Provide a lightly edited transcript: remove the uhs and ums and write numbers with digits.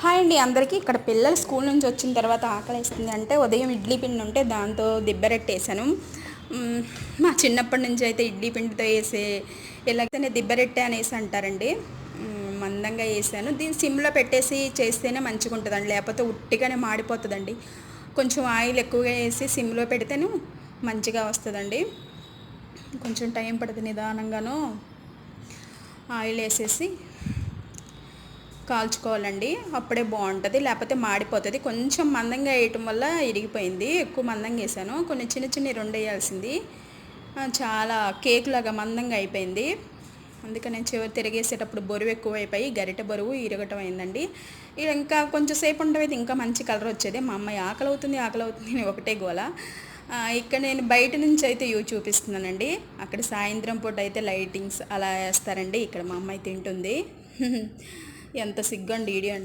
Hi అండి అందరికీ. ఇక్కడ పిల్లలు స్కూల్ నుంచి వచ్చిన తర్వాత ఆకలిస్తుంది అంటే ఉదయం ఇడ్లీ పిండి ఉంటే దాంతో దిబ్బరెట్టేసాను. మా చిన్నప్పటి నుంచి అయితే ఇడ్లీ పిండితో వేసే ఎలాగైతే దిబ్బరెట్టే అనేసి అంటారండి. మందంగా వేసాను. దీన్ని సిమ్లో పెట్టేసి చేస్తేనే మంచిగా ఉంటుందండి, లేకపోతే ఉట్టిగానే మాడిపోతుందండి. కొంచెం ఆయిల్ ఎక్కువగా వేసి సిమ్లో పెడితేనే మంచిగా వస్తుందండి. కొంచెం టైం పడుతుంది, నిదానంగాను ఆయిల్ వేసేసి కాల్చుకోవాలండి, అప్పుడే బాగుంటుంది, లేకపోతే మాడిపోతుంది. కొంచెం మందంగా వేయటం వల్ల ఇరిగిపోయింది. ఎక్కువ మందంగా వేసాను, కొన్ని చిన్న చిన్న రెండు వేయాల్సింది. చాలా కేక్ లాగా మందంగా అయిపోయింది. అందుకని నేను చివరి తిరిగేసేటప్పుడు బరువు ఎక్కువ అయిపోయి గరిటె బరువు ఇరగటం అయిందండి. ఇంకా కొంచెం సేపు ఉండవైతే ఇంకా మంచి కలర్ వచ్చేది. మా అమ్మాయి ఆకలి అవుతుంది అని ఒకటే గోల. ఇక్కడ నేను బయట నుంచి అయితే చూపిస్తున్నానండి. అక్కడ సాయంత్రం పూట అయితే లైటింగ్స్ అలా వేస్తారండి. ఇక్కడ మా అమ్మాయి తింటుంది. ఎంత సిగ్గుండి వీడియో అంటే.